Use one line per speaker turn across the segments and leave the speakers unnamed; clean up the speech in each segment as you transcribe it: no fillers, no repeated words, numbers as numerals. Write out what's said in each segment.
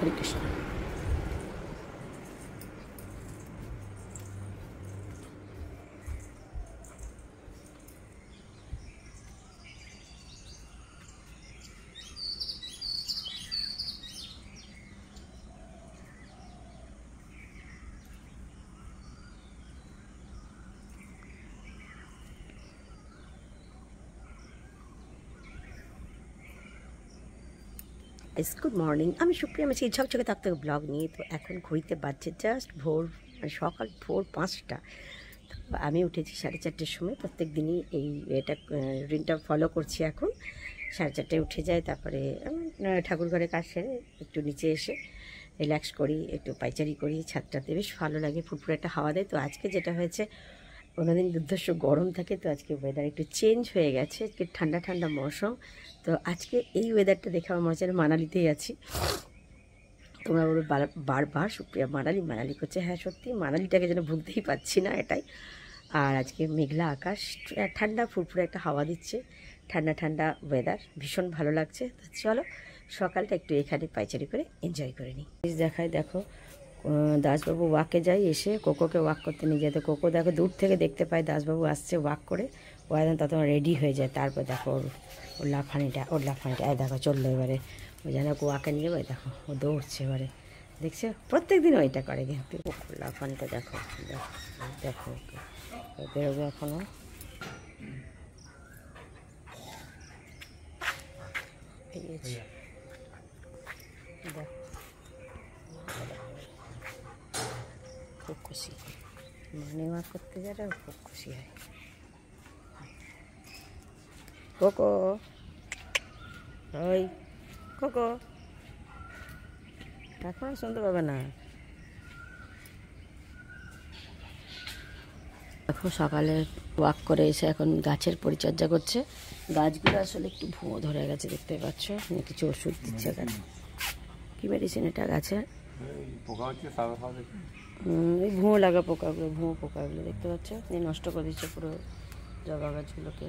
হরে Krishna. Good morning, আমি Supriya Messi ঝকঝকে থাকতে ব্লগ নিয়ে। তো এখন ঘড়িতে বাজছে জাস্ট ভোর, সকাল ভোর 5টা। তো আমি উঠেছি 4:30টার সময়। প্রত্যেক দিনই এটা রুটিনটা ফলো করছি। এখন 4:30টায় উঠে যাই, তারপরে ঠাকুর ঘরে কাজ সেরে একটু নিচে এসে রিল্যাক্স করি, একটু পাইচারি করি। ছাদটাতে বেশ ভালো লাগে, ফুরফুরে একটা হাওয়া দেয়। তো আজকে যেটা হয়েছে, কোনোদিন দুর্ধর্ষ গরম থাকে, তো আজকে ওয়েদার একটু চেঞ্জ হয়ে গেছে, আজকে ঠান্ডা ঠান্ডা মৌসুম। তো আজকে এই ওয়েদারটা দেখে আমার মনে হচ্ছে মানালিতেই আছি। তোমরা বলো বারবার সুপ্রিয়া মানালি মানালি করছে, হ্যাঁ সত্যি মানালিটাকে যেন ভুলতেই পারছি না, এটাই। আর আজকে মেঘলা আকাশ, ঠান্ডা ফুরফুরে একটা হাওয়া দিচ্ছে, ঠান্ডা ঠান্ডা ওয়েদার, ভীষণ ভালো লাগছে। তো চলো সকালটা একটু এখানে পাইচারি করে এনজয় করে নিই। দেখায়, দেখো দাসবাবু ওয়াকে যায়, এসে কোকোকে ওয়াক করতে নিয়ে যেতে। কোকো দেখো দূর থেকে দেখতে পায় দাসবাবু আসছে ওয়াক করে, ও একদম তখন রেডি হয়ে যায়। তারপর দেখো ওর লাফানিটা দেখো চললো এবারে, ও যেন ওয়াকে নিয়ে যাবে। দেখো ও দৌড়ছে এবারে, দেখছো প্রত্যেক দিন ওইটা করে। কিন্তু লাফানিটা দেখো দেখো দেখো, ওকে বেরোবে এখনও। দেখো খুব খুশি, মর্নিং ওয়াক করতে গেলে খুব খুশি হয়। কোকো, ওই কোকো এখন শুনতে পাবে না। দেখো সকালে ওয়াক করে এসে এখন গাছের পরিচর্যা করছে। গাছগুলো আসলে একটু ভুঁয়ো ধরে গেছে, দেখতে পাচ্ছ। কিছু ওষুধ দিচ্ছে এখানে। কী মেডিসিন এটা গাছে? এই ভুঁয়ো লাগা পোকাগুলো, ভুঁয়ো পোকাগুলো দেখতে পাচ্ছ, নিয়ে নষ্ট করে দিচ্ছে পুরো জবা গাছগুলোকে।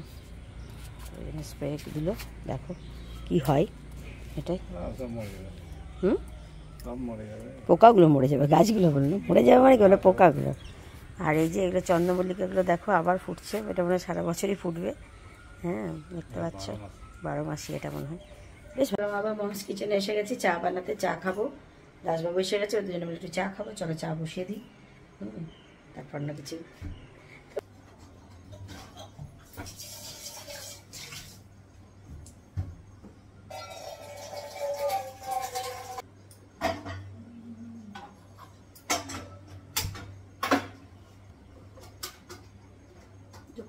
স্প্রে দিল, দেখো কি হয় এটাই। পোকাগুলো মরে যাবে, গাছগুলো বললো মরে যাবে মানে কি বলে, পোকাগুলো। আর এই যে এগুলো চন্দ্রমল্লিকাগুলো দেখো আবার ফুটছে, এটা মনে হয় সারা বছরই ফুটবে। হ্যাঁ দেখতে পাচ্ছ, 12 মাসই এটা মনে হয়। বেশ ভালো। আবার মমস কিচেনে এসে গেছি চা বানাতে, চা খাবো। দাসবাবু এসে গেছে, ওদের জন্য একটু চা খাবো। চলো চা বসিয়ে দিই, তারপর না কিছু।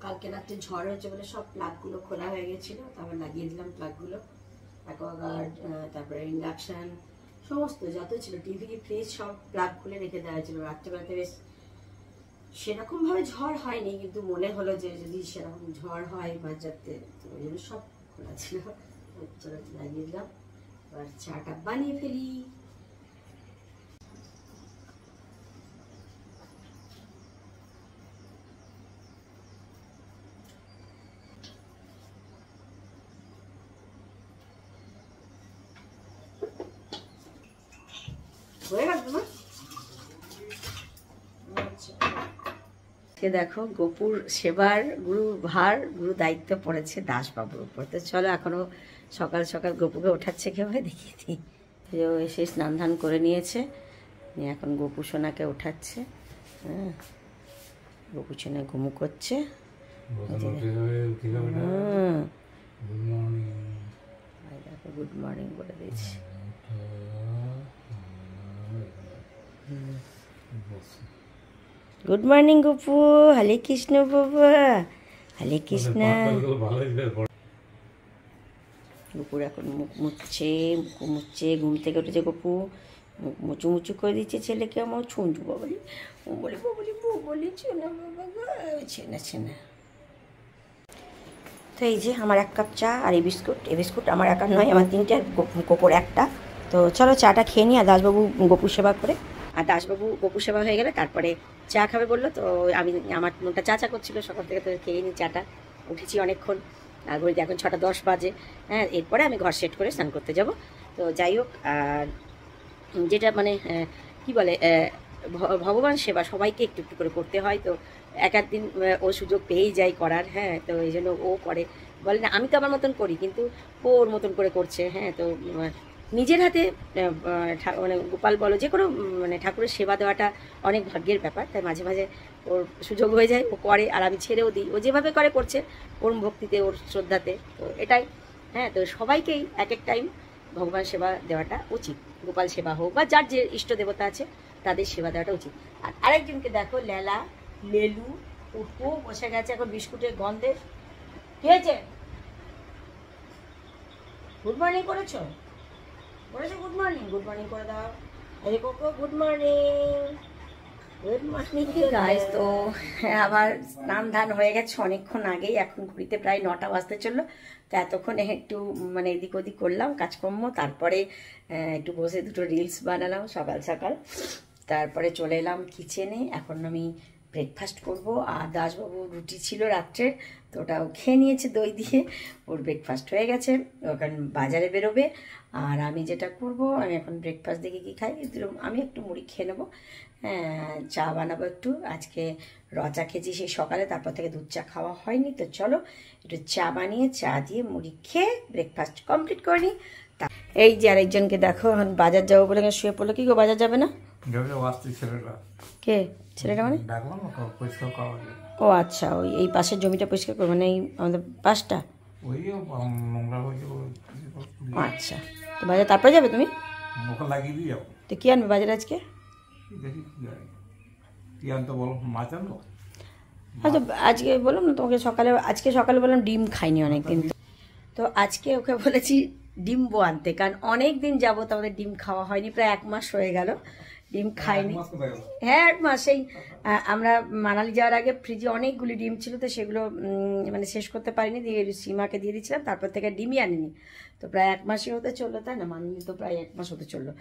কালকে রাত্রে ঝড় হয়েছে বলে সব প্লাগগুলো খোলা হয়ে গেছিলো, তারপর লাগিয়ে দিলাম প্লাগগুলো। অ্যাকোয়াগার্ড, তারপরে ইন্ডাকশান, সমস্ত যত ছিল, টিভি ফ্রিজ সব প্লাগ খুলে রেখে দেওয়া হয়েছিল। রাত্রেবেলাতে বেশ সেরকমভাবে ঝড় হয়নি, কিন্তু মনে হলো যে যদি সেরকম ঝড় হয় মাঝরাতে, তো ওই জন্য সব খোলা ছিল। চলো লাগিয়ে দিলাম, এবার চাটা বানিয়ে ফেলি। দেখো গোপুর সেবার গুরু দায়িত্ব পড়েছে দাসবাবুর উপর। তো চলো এখনো সকাল সকাল গোপুকে ওঠাচ্ছে কিভাবে দেখিয়ে দিই। এসে স্নান ধান করে নিয়েছে, এখন গোপু সোনাকে ওঠাচ্ছে। হ্যাঁ গোপু সোনা ঘুমু করছে। গুড মর্নিং বলে দিয়েছি। গুড মর্নিং গোপু, হরে কৃষ্ণ বাবা, হরে কৃষ্ণ। গোপুর এখন মুখ মুছছে, ঘুম থেকে উঠেছে গোপু, মুখ মুচু মুচু করে দিচ্ছে ছেলেকে। আমার ছুঁচু বাবলি বলি ছেনা বাবা ছেনা ছেনা। তো এই যে আমার 1 কাপ চা আর এই বিস্কুট আমার একার নয়, আমার 3টে, কোকোর 1টা। তো চলো চাটা খেয়ে নিই, আর দাসবাবু গোপুর সেবা করে, আর দাসবাবু গোপুর সেবা হয়ে গেলে তারপরে চা খাবে বললো। তো আমার মনটা চা করছিলো সকাল থেকে, তো খেয়ে নিই চাটা। উঠেছি অনেকক্ষণ, আর ঘড়িতে এখন 6টা 10 বাজে। হ্যাঁ এরপরে আমি ঘর সেট করে স্নান করতে যাব। তো যাই হোক, আর যেটা মানে কি বলে ভগবান সেবা সবাইকে একটু একটু করে করতে হয়। তো এক দিন ও সুযোগ পেয়েই যায় করার, হ্যাঁ, তো এই জন্য ও করে। বলে না আমি তো আমার মতন করি, কিন্তু ও ওর মতন করে করছে, হ্যাঁ। তো নিজের হাতে মানে গোপাল বলো যে কোনো মানে ঠাকুরের সেবা দেওয়াটা অনেক ভাগ্যের ব্যাপার। তাই মাঝে মাঝে ওর সুযোগ হয়ে যায়, ও করে, আর আমি ছেড়েও দিই। ও যেভাবে করে করছে, ওর ভক্তিতে, ওর শ্রদ্ধাতে, তো এটাই। হ্যাঁ, তো সবাইকেই এক এক টাইম ভগবান সেবা দেওয়াটা উচিত। গোপাল সেবা হোক বা যার যে ইষ্ট দেবতা আছে তাদের সেবা দেওয়াটা উচিত। আর আরেকজনকে দেখো, লেলা লেলু উঠু বসে গেছে এখন বিস্কুটের গন্ধে। কি হয়েছে? গুড মর্নিং করেছো? করেছো গুড মর্নিং? গুড মর্নিং করে দাও। আরে cocoa good morning. Good morning guys. তো আবার স্নান ধান হয়ে গেছে অনেকক্ষণ আগেই, এখন ঘুরিতে প্রায় 9টা বাজতে চললো। তো এতক্ষণ একটু মানে এদিক ওদিক করলাম কাজকর্ম, তারপরে একটু বসে দুটো রিলস বানালাম সকাল সকাল, তারপরে চলে এলাম কিচেনে। এখন আমি ব্রেকফাস্ট করব। আর দাসবাবু রুটি ছিল রাত্রের, তো ওটাও খেয়ে নিয়েছে দই দিয়ে, ওর ব্রেকফাস্ট হয়ে গেছে। ওখানে বাজারে বেরোবে। আর আমি যেটা করব, আমি এখন ব্রেকফাস্ট দেখে কি খাই, আমি একটু মুড়ি খেয়ে নেবো। হ্যাঁ, চা বানাবো একটু। আজকে চা খেয়েছি সেই সকালে, তারপর থেকে দুধ চা খাওয়া হয়নি। তো চলো একটু চা বানিয়ে চা দিয়ে মুড়ি খেয়ে ব্রেকফাস্ট কমপ্লিট করে নিই। এই যে আরেকজনকে দেখো, এখন বাজার যাবো বলে শুয়ে পড়লো। কি গো, বাজার যাবে না? কে ছেলেটা মানে? ও আচ্ছা, ওই এই পাশের জমিটা পরিষ্কার করবো, মানে এই আমাদের পাশটা। আচ্ছা, তো বাজার তারপরে যাবে তুমি? তো কি আনবে বাজারে আজকে? আচ্ছা, আজকে বললাম না তোমাকে সকালে, আজকে সকালে বললাম ডিম খাইনি অনেকদিন। তো আজকে ওকে বলেছি ডিম আনতে, কারণ অনেক দিন যাবত আমাদের ডিম খাওয়া হয়নি, প্রায় 1 মাস হয়ে গেল ডিম খাইনি। হ্যাঁ, 1 মাস। এই আমরা মানালি যাওয়ার আগে ফ্রিজে অনেকগুলি ডিম ছিল, তো সেগুলো মানে শেষ করতে পারিনি, দিয়ে সীমাকে দিয়ে দিয়েছিলাম, তারপর থেকে ডিমই আনিনি। তো প্রায় 1 মাসই হতে চললো, তাই না? মানালি তো প্রায় 1 মাস হতে চললো।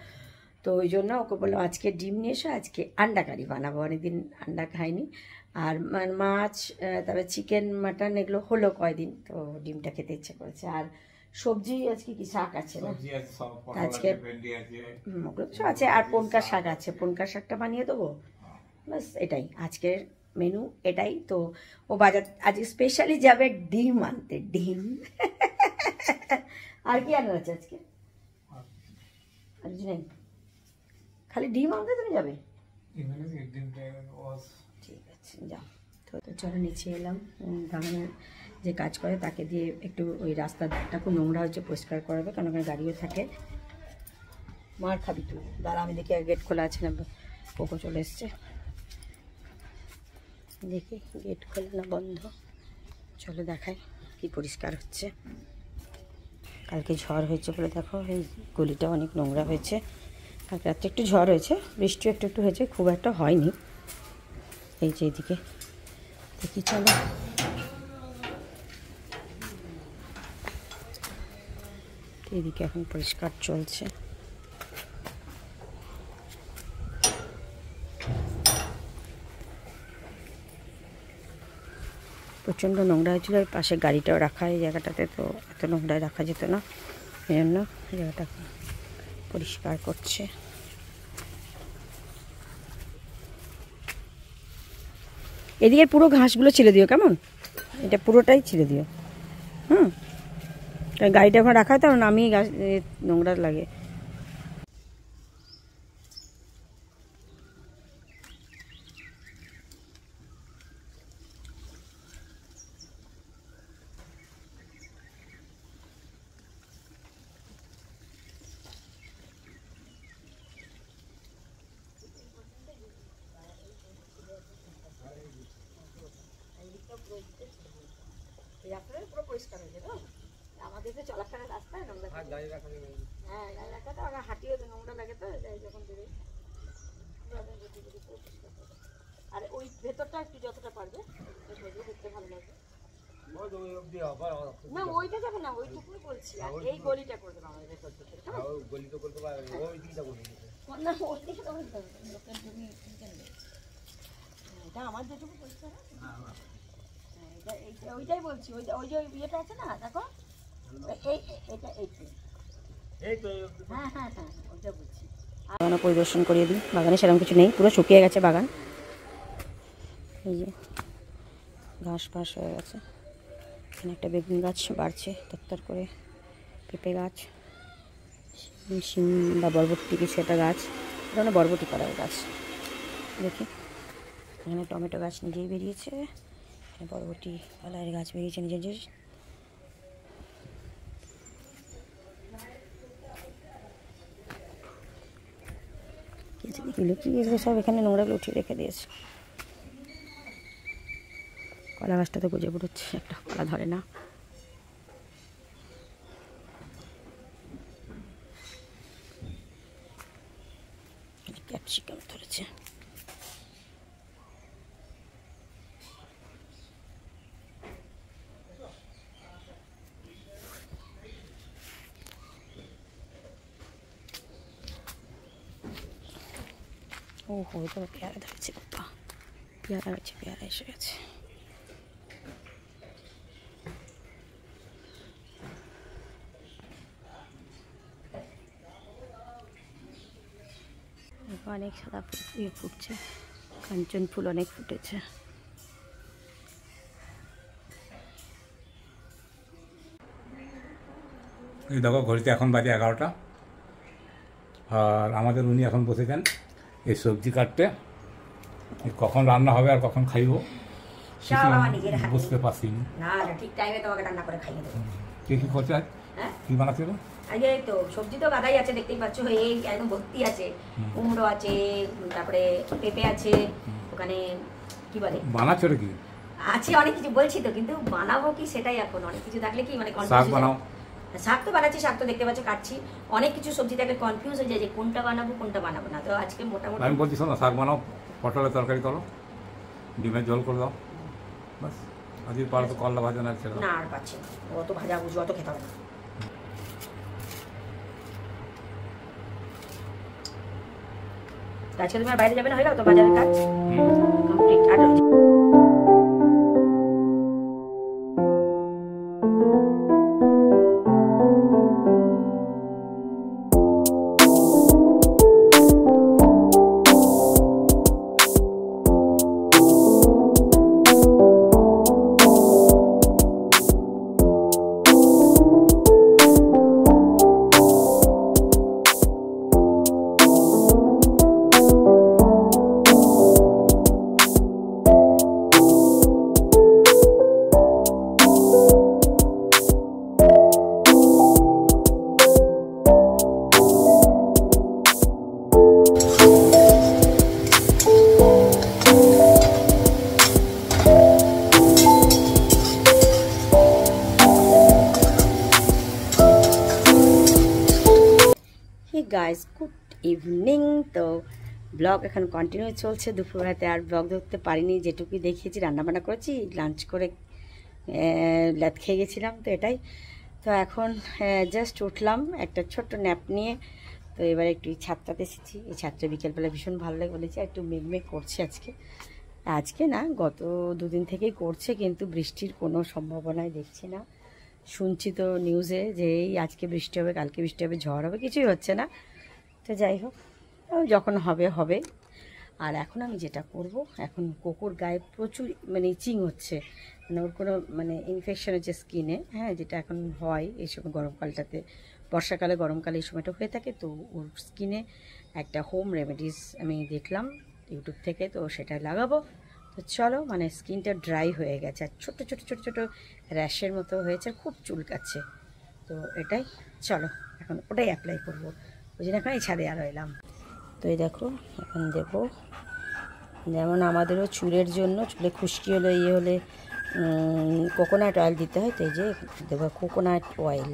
তো ওই জন্য ওকে বললাম আজকে ডিম নিয়ে এসো, আজকে আন্ডা কারি বানাবো, অনেকদিন আন্ডা খাইনি। আর মাছ, তারপরে চিকেন মাটন এগুলো হলো কয়দিন, তো ডিমটা খেতে ইচ্ছে করেছে। আর সবজি আজকে কি শাক আছে না আজকে? ওগুলো তো আছে, আর পনকা শাক আছে, পনকা শাকটা বানিয়ে দেবো, বাস এটাই আজকের মেনু, এটাই। তো ও বাজার আজকে স্পেশালি যাবে ডিম আনতে, ডিম। আর কি আনার আছে আজকে? আর কিছু নেই, খালি ডিম আনতে তুমি যাবে? ঠিক আছে, যাও। তো চলো নিচে এলাম, দাঁড়ানোর যে কাজ করে তাকে দিয়ে একটু ওই রাস্তার ধারটা খুব নোংরা হচ্ছে, পরিষ্কার করাবে, কারণ ওখানে গাড়িও থাকে। মার খাবি তুই, দাঁড়া আমি দেখি গেট খোলা আছে না। কোকো চলে এসছে, দেখি গেট খোলা না বন্ধ। চলো দেখাই কি পরিষ্কার হচ্ছে। কালকে ঝড় হয়েছে বলে দেখো এই গলিটা অনেক নোংরা হয়েছে। কালকে রাত্রে একটু ঝড় হয়েছে, বৃষ্টিও একটু একটু হয়েছে, খুব একটা হয়নি। এই যে এদিকে দেখি, চলো এদিকে এখন পরিষ্কার চলছে। প্রচণ্ড নোংরা হয়েছিল, ওই পাশে গাড়িটাও রাখা এই জায়গাটাতে, তো এত নোংরায় রাখা যেত না, এই জন্য জায়গাটা পরিষ্কার করছে। এদিকে পুরো ঘাসগুলো ছেড়ে দিও, কেমন? এটা পুরোটাই ছেড়ে দিও, হুম। গাড়িটা এখন রাখা হয়, তো আমি গাছ নোংরা লাগে। পুরো পরিষ্কার হয়েছে তো, আমাদের তো চলাফেরা রাস্তায় নোংরা, হ্যাঁ গাড়ি রাখা তো আমরা হাঁটিও নোংরা লাগে, তো যখন বেরোই। আর ওই ভেতরটা একটু যতটা পারবে দেখতে ভালো লাগবে। না ওইটা যাবে না, ওইটুকুই বলছি, আর এই গলিটা করে দেবো আমাদের ভেতর থেকে। না ওই দিকে তো লোকের জমি, এটা আমার যেটুকু পরিষ্কার, ওইটাই বলছি। ওই যে ইয়েটা আছে না, দেখো এই এটা, হ্যাঁ হ্যাঁ হ্যাঁ, ওইটা বলছি। বাগানও পরিদর্শন করিয়ে দিই। বাগানে সেরকম কিছু নেই, পুরো শুকিয়ে গেছে বাগান। এই যে ঘাস ফাঁস হয়ে গেছে। এখানে একটা বেগুন গাছ বাড়ছে তরতর করে, পেঁপে গাছ, শিম বা বরবটি কিছু একটা গাছ, এটা বরবটি কলার গাছ। দেখি এখানে টমেটো গাছ নিজেই বেরিয়েছে, এখানে বরবটি কলার গাছ বেরিয়েছে নিজের নিজের। কি এগুলো সব এখানে নোংরাগুলো উঠিয়ে রেখে দিয়েছে। কলা গাছটা তো গুজে বেরোচ্ছে, একটা কলা ধরে না। ক্যাপসিকাম ধরেছে। ও হো, তো পেয়ারা ধরেছে বাবা, পেয়ারা আছে, পেয়ারা এসে গেছে। অনেক সাদা ফুল ফুটছে, কাঞ্চন ফুল অনেক ফুটেছে।
এই দেখো ঘড়িতে এখন বাজে 11টা, আর আমাদের উনি এখন বসেছেন এই সবজি কাটতে। কখন রান্না হবে আর কখন খাইব বুঝতে পারছি না।
ঠিক টাইমে তোমাকে রান্না করে খাইয়ে দেবো।
কি করছে আজ? কি বানাচ্ছে?
আজকে তো সবজি তো গাদাই আছে, দেখতেই পাচ্ছ, এই একদম ভর্তি আছে। কুমড়ো আছে, তারপরে পেঁপে আছে, ওখানে কি বলে
বানাচ্ছ কি
আছে অনেক কিছু, বলছি তো, কিন্তু বানাবো কি সেটাই এখন অনেক কিছু থাকলে কি মানে
শাক বানাও।
শাক তো বানাচ্ছি, শাক তো দেখতে পাচ্ছ কাটছি, অনেক কিছু সবজি থাকলে কনফিউজ হয়ে যায় যে কোনটা বানাবো কোনটা বানাবো না। তো আজকে মোটামুটি
আমি বলছি শোনো, শাক বানাও, পটলের তরকারি করো, ডিমের ঝোল করে দাও, বাস। আজকে পারো তো করলা ভাজা না ছেড়ে
না, আর পাচ্ছি না, অত ভাজা বুঝি অত খেতে হবে না। আজকে তুমি আর বাইরে যাবে না, হয়ে গেল তো বাজারের কাজ কমপ্লিট। আর গাইস, গুড ইভিনিং। তো ব্লগ এখন কন্টিনিউ চলছে। দুপুরবেলাতে আর ব্লগ ধরতে পারিনি, যেটুকুই দেখিয়েছি, রান্নাবান্না করেছি, লাঞ্চ করে লাত খেয়ে গেছিলাম, তো এটাই। তো এখন জাস্ট উঠলাম একটা ছোট্ট ন্যাপ নিয়ে। তো এবার একটু এই ছাদটাতে এসেছি। এই ছাদটা বিকেলবেলা ভীষণ ভালো লাগে বলেছি, একটু মেঘমেঘ করছে আজকে না, গত দুদিন থেকেই করছে, কিন্তু বৃষ্টির কোনো সম্ভাবনাই দেখছি না। শুনছি তো নিউজে যে এই আজকে বৃষ্টি হবে, কালকে বৃষ্টি হবে, ঝড় হবে, কিছুই হচ্ছে না। তো যাই হোক, যখন হবে হবে। আর এখন আমি যেটা করব, এখন কোকোর গায়ে প্রচুর মানে ইচিং হচ্ছে, মানে ওর কোনো মানে ইনফেকশন হচ্ছে স্কিনে, হ্যাঁ, যেটা এখন হয় এই সময় গরমকালটাতে, বর্ষাকালে গরমকালে এই সময়টা হয়ে থাকে। তো ওর স্কিনে একটা হোম রেমেডিস আমি দেখলাম ইউটিউব থেকে, তো সেটা লাগাবো। তো চলো, মানে স্কিনটা ড্রাই হয়ে গেছে আর ছোটো ছোটো ছোটো ছোটো র্যাশের মতো হয়েছে, খুব চুলকাচ্ছে। তো এটাই, চলো এখন ওটাই অ্যাপ্লাই করবো। ওই জন্য এখন এই ছাদে আর এলাম। তো এই দেখো এখন দেবো, যেমন আমাদেরও চুলের জন্য, চুলে খুশকি হলে ইয়ে হলে কোকোনাট অয়েল দিতে হয়। তো এই যে দেবো কোকোনাট অয়েল,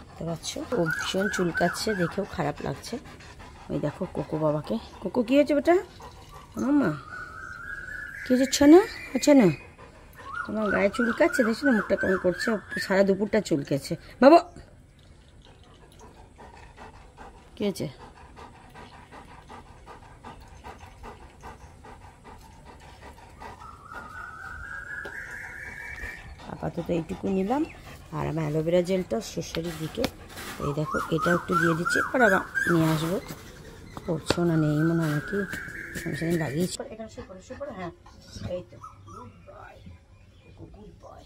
দেখতে পাচ্ছ, ও ভীষণ চুলকাচ্ছে, দেখেও খারাপ লাগছে। ওই দেখো কোকো বাবাকে। কোকো কী হয়েছে বেটা? মাম্মা কী হচ্ছে না? আচ্ছা না, তোমার গায়ে চুলকাচ্ছে, দেখছি না মুখটা কেমন করছে, সারা দুপুরটা চুলকেছে। বাবা কী হয়েছে? আপাতত এইটুকু নিলাম, আর আমার অ্যালোভেরা জেলটা শেষের দিকে, এই দেখো এটা একটু দিয়ে দিচ্ছি, আর আবার নিয়ে আসবো। করছো না, নেই মনে হয় নাকি, সেদিন লাগিয়েছি এখানে। শুরু করো, হ্যাঁ এই তো, good boy, good boy.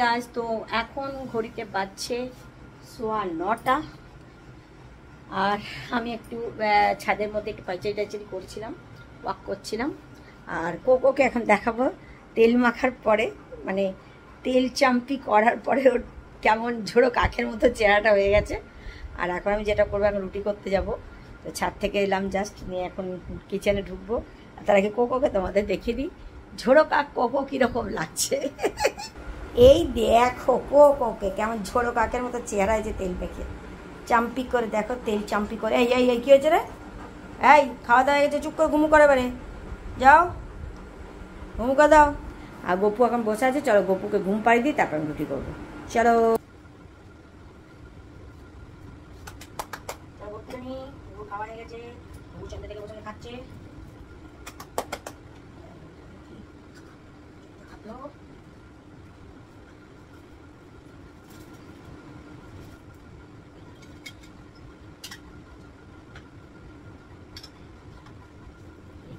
Guys, তো এখন ঘড়িতে বাজছে 9:15, আর আমি একটু ছাদের মধ্যে একটু পাইচারি টাইচারি করছিলাম, ওয়াক করছিলাম। আর কোকোকে এখন দেখাবো তেল মাখার পরে, মানে তেল চাম্পি করার পরে ওর কেমন ঝোড়ো কাকের মতো চেহারাটা হয়ে গেছে। আর এখন আমি যেটা করবো, এখন রুটি করতে যাব। তো ছাদ থেকে এলাম জাস্ট, নিয়ে এখন কিচেনে ঢুকবো। তার আগে কোকোকে তোমাদের দেখিয়ে দিই ঝোড়ো কাক কোকো কীরকম লাগছে। এই দেখো কোকোকে কেমন ঝোড়ো কাকের মতো চেহারা হয়েছে তেল মেখে, চাম্পি করে দেখো, তেল চাম্পি করে। এই এই এই কী হয়েছে রে? এই খাওয়া দাওয়া হয়ে গেছে, চুপ করে ঘুমু করে বারে যাও, ঘুমু করে দাও। আর গপু এখন বসে আছে, চলো গপুকে ঘুম পাড়িয়ে দিই, তারপর আমি রুটি করবো। চলো খাওয়া হয়ে গেছে, চারটে থেকে বসে খাচ্ছে।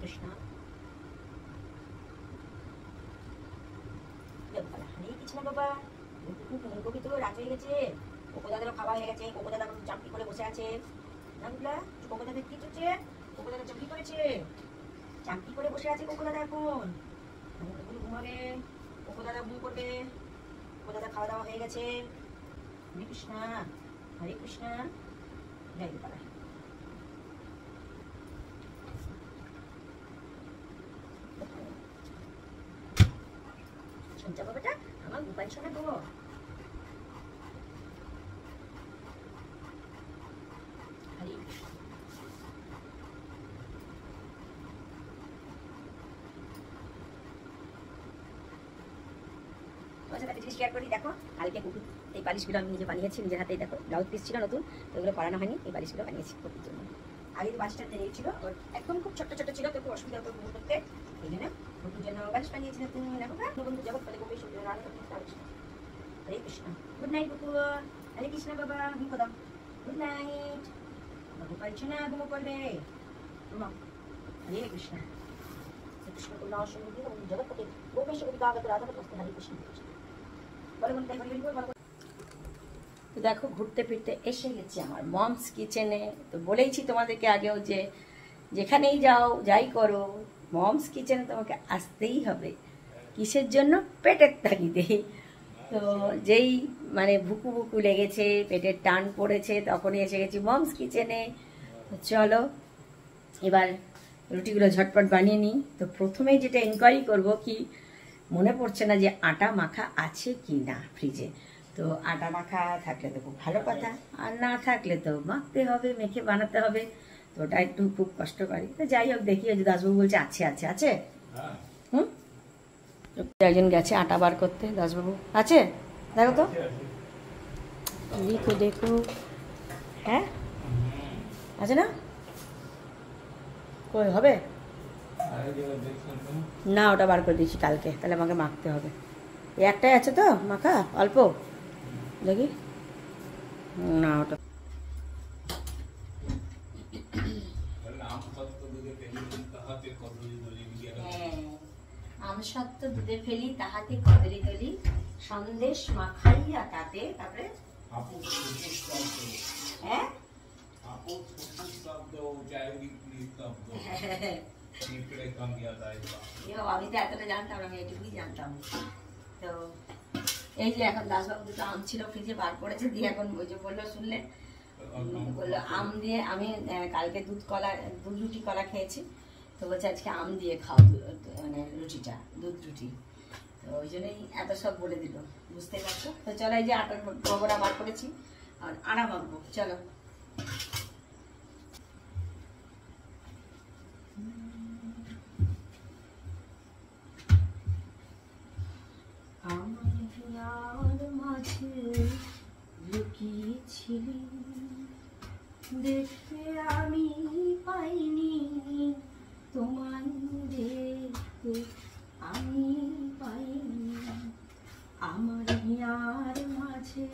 কৃষ্ণ, হরে কৃষ্ণ বাবা। কবি তো রাত হয়ে গেছে, কোকো দাদারও খাওয়া হয়ে গেছে। কোকো দাদা চাপটি করে বসে আছে। কোকো দাদা কি চলছে? কোকো দাদা চাপটি করেছে, চাপটি করে বসে আছে কোকো দাদা। এখন ঘুমাবে, কোকো দাদা ঘুম করবে। কোকো দাদা খাওয়া দাওয়া হয়ে গেছে। হরে কৃষ্ণ, হরে কৃষ্ণ, জয় গোপাল। শুনছো বাবাটা, আমার গোপাল শোনা গো। হরে কৃষ্ণ। তোমার সাথে একটা জিনিস শেয়ার করি, দেখো কালকে কুকুর এই বালিশগুলো আমি নিজে বানিয়েছি, নিজের হাতেই। দেখো ব্লাউজ পিস ছিল নতুন, তো ওগুলো পরানো হয়নি, এই বালিশগুলো বানিয়েছি কুকুরের জন্য। আগে বালিশটা তেল ছিল, ওর একদম খুব ছোট্ট ছোট্ট ছিল, তো খুব অসুবিধা হতো ঘুম করতে, এই জন্য কুকুরের জন্য বালিশ বানিয়েছি। তুমি দেখো বন্ধু জগৎ ফলে কুকুর সুন্দর রান্না করতে। হরে কৃষ্ণ, গুড নাইট কুকুর। হরে কৃষ্ণ বাবা, ঘুম দাও, গুড নাইট। গোপাল শোনা ঘুমো করবে। হরে কৃষ্ণ, কৃষ্ণ করুণা অসংখ্য জগৎ থেকে গোপেশ্বর বিকাগত রাধা প্রস্তুত। হরে কৃষ্ণ। তো দেখো ঘুরতে ফিরতে এসে গেছি আমার মমস কিচেনে। তো বলেইছি তোমাদেরকে আগেও যে যেখানেই যাও যাই করো, মমস কিচেনে তোমাকে আসতেই হবে। কিসের জন্য? পেটের তাগিদে। তো যেই মানে ভুকু ভুকু লেগেছে, পেটের টান পড়েছে, তখনই এসে গেছি মমস কিচেনে। চলো এবার রুটিগুলো ঝটপট বানিয়ে নিই। তো প্রথমেই যেটা এনকোয়ারি করব, কি মনে পড়ছে না যে আটা মাখা আছে কি না ফ্রিজে। তো আটা মাখা থাকলে তো খুব ভালো কথা, আর না থাকলে তো মাখতে হবে, মেখে বানাতে হবে। তো ওটা একটু খুব কষ্টকরী। তো যাই হোক, দেখি যে দাসবাবু বলছে আছে আছে আছে। হুম, একজন গেছে আটা বার করতে। দাসবাবু আছে, দেখো তো, দেখো দেখো, হ্যাঁ আছে না? কই হবে না, ওটা বার করে দিয়েছি কালকে, তাহলে আমাকে মাখতে হবে। এই একটাই আছে তো মাখা, অল্প দেখি না ওটা। আমসত্ত্ব দুধে ফেলি, তাহাতে কদলি তলি, সন্দেশ মাখাইয়া তাতে। তারপরে হ্যাঁ আমি তো এতটা জানতাম না, আমি এটুকুই জানতাম। তো এই যে এখন দাসবাবু দুটো আম ছিল ফ্রিজে বার করেছে, দিয়ে এখন ওই যে বললো শুনলে, বললো আম দিয়ে আমি কালকে দুধ রুটি কলা খেয়েছি, তো বলছে আজকে আম দিয়ে খাও মানে রুটিটা, দুধ রুটি। তো ওই জন্যই এত সব বলে দিল, বুঝতে পারছো। তো চলো এই যে আটার বড়া বার করেছি আর আটা মাখবো, চলো। আমার মাঝে লুকিয়েছিলি, দেখতে আমি পাইনি তোমায়, দেখতে আমি পাইনি। আমার হিয়ার মাঝে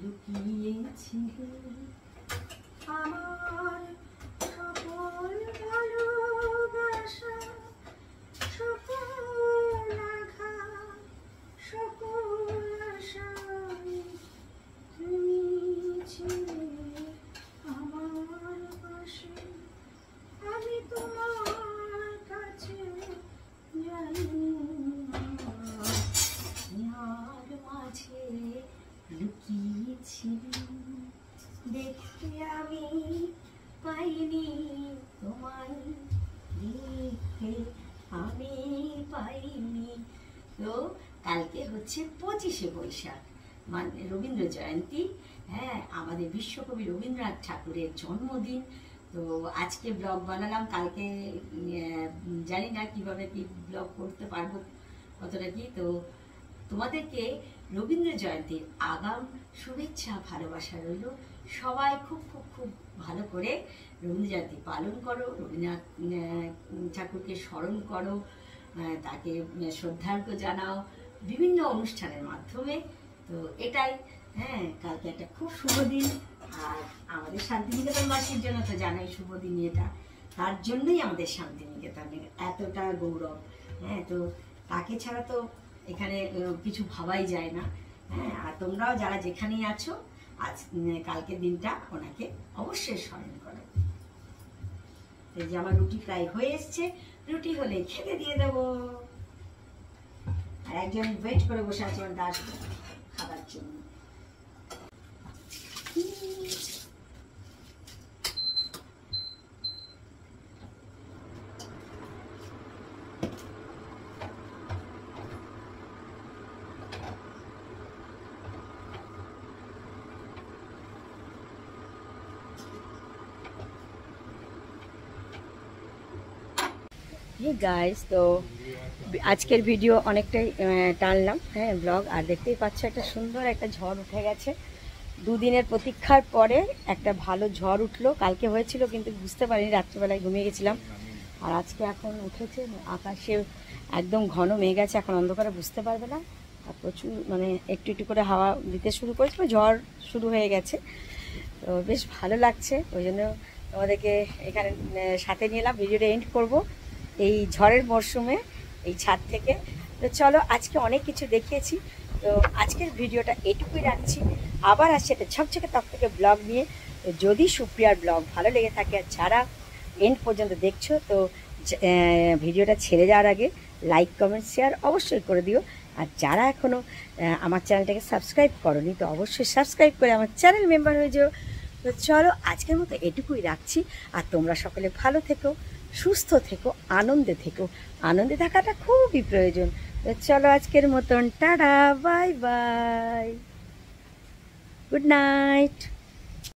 লুকিয়েছিলে আমার সকল ভালোবাসা, সকল আঘাত, সকল আশা, তুমি ছিলে আমার পাশে, আমি তোমার কাছে যাইনি। ইয়ার মাঝে লুকিয়েছিলি, দেখতে আমি পাইনি তোমায়, দেখতে আমি পাইনি। তো কালকে হচ্ছে 25শে বৈশাখ, মানে রবীন্দ্র জয়ন্তী। হ্যাঁ, আমাদের বিশ্বকবি রবীন্দ্রনাথ ঠাকুরের জন্মদিন। তো আজকে ব্লগ বানালাম, কালকে জানি না কিভাবে কি ব্লগ করতে পারবো, কতটা কি। তো তোমাদেরকে রবীন্দ্র জয়ন্তীর আগাম শুভেচ্ছা ভালোবাসা রইল। সবাই খুব খুব খুব ভালো করে রবীন্দ্র জয়ন্তী পালন করো, রবীন্দ্রনাথ ঠাকুরকে স্মরণ করো, তাকে শ্রদ্ধার্ঘ্য জানাও বিভিন্ন অনুষ্ঠানের মাধ্যমে। তো এটাই, হ্যাঁ, কালকে একটা খুব শুভ দিন। আর আমাদের শান্তিনিকেতনবাসীর জন্য তো জানাই শুভ দিন এটা, তার জন্যই আমাদের শান্তিনিকেতনের এতটা গৌরব। হ্যাঁ, তো তাকে ছাড়া তো এখানে কিছু ভাবাই যায় না। হ্যাঁ, আর তোমরাও যারা যেখানেই আছো, আজ কালকের দিনটা ওনাকে অবশ্যই স্মরণ করো। এই যে আমার রুটি প্রায় হয়ে এসছে, রুটি হলে খেতে দিয়ে দেবো। আর একজন ওয়েট করে বসে আছে আমার দাস খাবার জন্য। হে গাইস, তো আজকের ভিডিও অনেকটাই টানলাম, হ্যাঁ, ব্লগ। আর দেখতেই পাচ্ছ একটা সুন্দর একটা ঝড় উঠে গেছে। দুদিনের প্রতীক্ষার পরে একটা ভালো ঝড় উঠলো। কালকে হয়েছিল কিন্তু বুঝতে পারিনি, রাত্রিবেলায় ঘুমিয়ে গেছিলাম। আর আজকে এখন উঠেছে, আকাশে একদম ঘন মেঘ আছে, এখন অন্ধকারে বুঝতে পারবে না। আর প্রচুর মানে একটু একটু করে হাওয়া দিতে শুরু করেছে, ঝড় শুরু হয়ে গেছে। তো বেশ ভালো লাগছে, ওই জন্য তোমাদেরকে এখানে সাথে নিয়ে এলাম। ভিডিওটা এন্ড করবো এই ঝড়ের মরশুমে এই ছাদ থেকে। তো চলো, আজকে অনেক কিছু দেখিয়েছি, তো আজকের ভিডিওটা এটুকুই রাখছি। আবার আসছে একটা ঝকঝকে তকতকে ব্লগ নিয়ে। তো যদি সুপ্রিয়ার ব্লগ ভালো লেগে থাকে, আর যারা এন্ড পর্যন্ত দেখছো, তো ভিডিওটা ছেড়ে যাওয়ার আগে লাইক কমেন্ট শেয়ার অবশ্যই করে দিও। আর যারা এখনও আমার চ্যানেলটাকে সাবস্ক্রাইব করোনি, তো অবশ্যই সাবস্ক্রাইব করে আমার চ্যানেল মেম্বার হয়ে যাও। তো চলো, আজকের মতো এটুকুই রাখছি। আর তোমরা সকলে ভালো থেকো, সুস্থ থেকো, আনন্দে থেকো। আনন্দে থাকাটা খুবই প্রয়োজন। তো চলো, আজকের মতন tata, bye bye, good night.